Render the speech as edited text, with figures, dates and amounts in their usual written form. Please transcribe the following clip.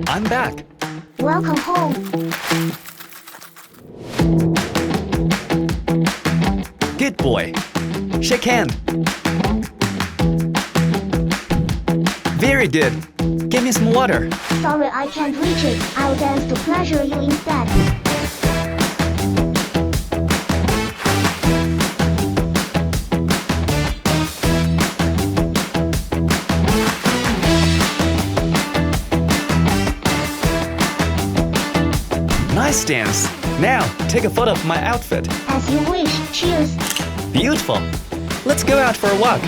I'm back. Welcome home. Good boy. Shake hand. Very good. Give me some water. Sorry, I can't reach it. I'll dance to pleasure you instead. Nice dance. Now, take a photo of my outfit. As you wish. Cheers. Beautiful. Let's go out for a walk.